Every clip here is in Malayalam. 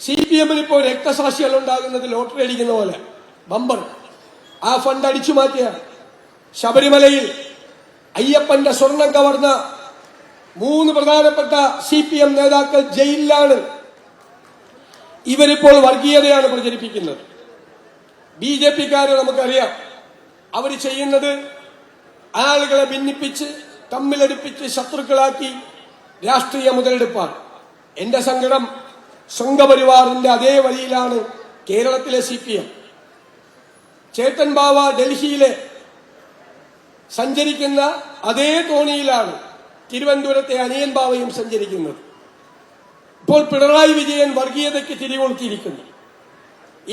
CPM-ൽ ഇപ്പോൾ രക്തസാക്ഷികൾ ഉണ്ടാകുന്നത് ലോട്ടറി അടിക്കുന്ന പോലെ ബമ്പർ ആ ഫണ്ട് അടിച്ചു മാറ്റിയ ശബരിമലയിൽ അയ്യപ്പന്റെ സ്വർണം കവർന്ന 3 പ്രധാനപ്പെട്ട CPM നേതാക്കൾ ജയിലിലാണ്. ഇവരിപ്പോൾ വർഗീയതയാണ് പ്രചരിപ്പിക്കുന്നത്. BJP-ക്കാരെ നമുക്കറിയാം, അവർ ചെയ്യുന്നത് ആളുകളെ ഭിന്നിപ്പിച്ച് തമ്മിലടിപ്പിച്ച് ശത്രുക്കളാക്കി രാഷ്ട്രീയ മുതലെടുപ്പാണ്. എന്റെ സങ്കടം സംഘപരിവാറിന്റെ അതേ വഴിയിലാണ് കേരളത്തിലെ CPM. ചേതൻ ബാവ ഡൽഹിയിലെ സഞ്ചരിക്കുന്ന അതേ തോണിയിലാണ് തിരുവനന്തപുരത്തെ അനിയൻ ബാവയും സഞ്ചരിക്കുന്നത്. ഇപ്പോൾ പിണറായി വിജയൻ വർഗീയതയ്ക്ക് തിരികൊളുത്തിയിരിക്കുന്നു.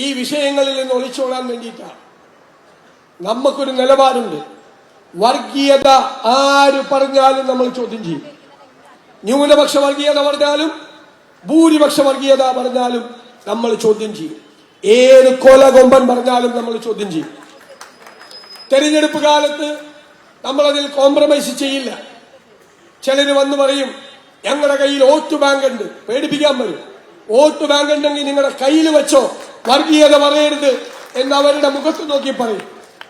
ഈ വിഷയങ്ങളിൽ നിന്ന് ഒളിച്ചോടാൻ വേണ്ടിയിട്ടാണ്. നമുക്കൊരു നിലപാടുണ്ട്. വർഗീയത ആര് പറഞ്ഞാലും നമ്മൾ ചോദ്യം ചെയ്യും. ന്യൂനപക്ഷ വർഗീയത പറഞ്ഞാലും ഭൂരിപക്ഷ വർഗീയത പറഞ്ഞാലും നമ്മൾ ചോദ്യം ചെയ്യും. ഏത് കൊലകൊമ്പൻ പറഞ്ഞാലും നമ്മൾ ചോദ്യം ചെയ്യും. തെരഞ്ഞെടുപ്പ് കാലത്ത് നമ്മളതിൽ കോംപ്രമൈസ് ചെയ്യില്ല. ചിലര് വന്ന് പറയും ഞങ്ങളുടെ കയ്യിൽ വോട്ട് ബാങ്ക് ഉണ്ട്, പേടിപ്പിക്കാൻ വരും. വോട്ട് ബാങ്ക് ഉണ്ടെങ്കിൽ നിങ്ങളുടെ കയ്യിൽ വെച്ചോ, വർഗീയത പറയരുത് എന്ന് അവരുടെ മുഖത്ത് നോക്കി പറയും.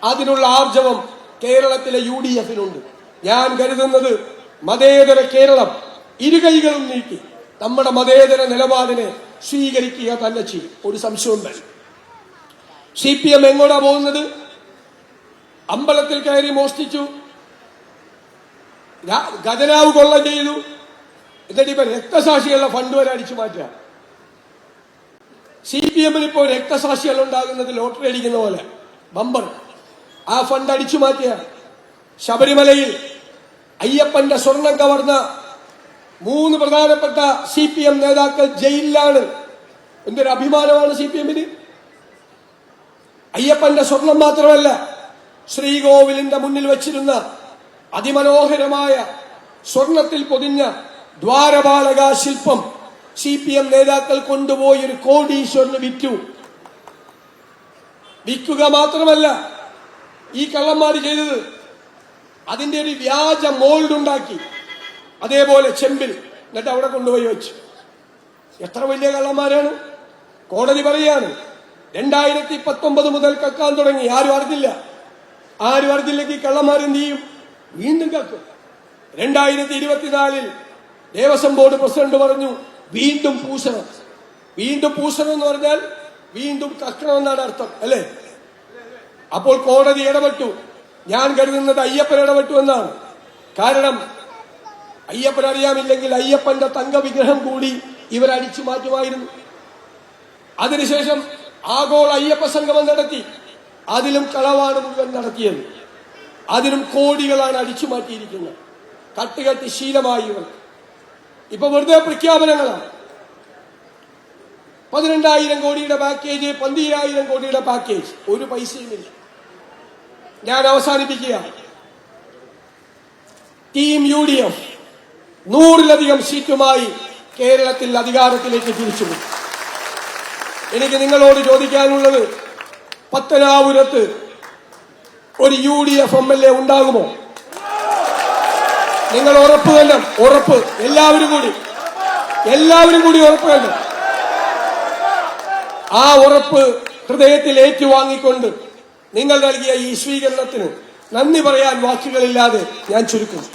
അതിനുള്ള ആർജവം കേരളത്തിലെ UDF-നുണ്ട്. ഞാൻ കരുതുന്നത് മതേതര കേരളം ഇരുകൈകളും നീട്ടി നമ്മുടെ മതേതര നിലപാടിനെ സ്വീകരിക്കുക തന്നെ ചെയ്യും. ഒരു സംശയവും വേണ്ട. CPM എങ്ങോട്ടാ പോകുന്നത്? അമ്പലത്തിൽ കയറി മോഷ്ടിച്ചു, ഖജനാവ് കൊള്ള ചെയ്തു, എന്നിട്ട് ഇപ്പൊ രക്തസാക്ഷികളുടെ ഫണ്ട് വരെ അടിച്ചു മാറ്റുക. CPM-ൽ ഇപ്പോൾ രക്തസാക്ഷികൾ ഉണ്ടാകുന്നത് ലോട്ടറി അടിക്കുന്ന പോലെ ബമ്പർ ആ ഫണ്ട് അടിച്ചു മാറ്റിയ ശബരിമലയിൽ അയ്യപ്പന്റെ സ്വർണം കവർന്ന 3 പ്രധാനപ്പെട്ട CPM നേതാക്കൾ ജയിലിലാണ്. എന്തൊരു അഭിമാനമാണ് CPM-ന്. അയ്യപ്പന്റെ സ്വർണം മാത്രമല്ല, ശ്രീകോവിലിന്റെ മുന്നിൽ വച്ചിരുന്ന അതിമനോഹരമായ സ്വർണത്തിൽ പൊതിഞ്ഞ ദ്വാരപാലക ശില്പം CPM നേതാക്കൾ കൊണ്ടുപോയി ഒരു കോടീശ്വരന് വിറ്റു. വിൽക്കുക മാത്രമല്ല, ഈ കള്ളന്മാർ ചെയ്തത് അതിന്റെ ഒരു വ്യാജ മോൾഡ് ഉണ്ടാക്കി അതേപോലെ ചെമ്പിൽ, എന്നിട്ട് അവിടെ കൊണ്ടുപോയി വെച്ചു. എത്ര വലിയ കള്ളന്മാരാണ്! കോടതി പറയാണ് 2019 മുതൽ കക്കാൻ തുടങ്ങി. ആരും അറിഞ്ഞില്ലെങ്കിൽ കള്ളന്മാരെന്ത് ചെയ്യും? വീണ്ടും കക്കും. 2024 ദേവസ്വം ബോർഡ് പ്രസിഡന്റ് പറഞ്ഞു വീണ്ടും പൂശണം. വീണ്ടും പൂശണം എന്ന് പറഞ്ഞാൽ വീണ്ടും കക്കണമെന്നാണ് അർത്ഥം, അല്ലേ? അപ്പോൾ കോടതി ഇടപെട്ടു. ഞാൻ കരുതുന്നത് അയ്യപ്പൻ ഇടപെട്ടു എന്നാണ്. കാരണം അയ്യപ്പൻ അറിയാമില്ലെങ്കിൽ അയ്യപ്പന്റെ തങ്ക വിഗ്രഹം കൂടി ഇവരടിച്ചു മാറ്റുമായിരുന്നു. അതിനുശേഷം ആഗോള അയ്യപ്പ സംഗമം നടത്തി. അതിലും കളവാണ് മുഴുവൻ നടത്തിയത്. അതിനും കോടികളാണ് അടിച്ചു മാറ്റിയിരിക്കുന്നത്. കട്ടുകെട്ടി ശീലമായി ഇവർ. ഇപ്പൊ വെറുതെ പ്രഖ്യാപനങ്ങളാണ്. 12,000 കോടിയുടെ പാക്കേജ്, 12,000 കോടിയുടെ പാക്കേജ്, ഒരു പൈസയുമില്ല. ഞാൻ അവസാനിപ്പിക്കുക. ടീം UDF 100-ലധികം സീറ്റുമായി കേരളത്തിൽ അധികാരത്തിലേക്ക് തിരിച്ചുപോയി. എനിക്ക് നിങ്ങളോട് ചോദിക്കാനുള്ളത്, പത്തനാപുരത്ത് ഒരു UDF MLA ഉണ്ടാകുമോ? നിങ്ങൾ ഉറപ്പ് തന്നെ, ഉറപ്പ്, എല്ലാവരും കൂടി ഉറപ്പ് തന്നെ. ആ ഉറപ്പ് ഹൃദയത്തിൽ ഏറ്റുവാങ്ങിക്കൊണ്ട് നിങ്ങൾ നൽകിയ ഈ സ്വീകരണത്തിന് നന്ദി പറയാൻ വാക്കുകളില്ലാതെ ഞാൻ ചുരുക്കുന്നു.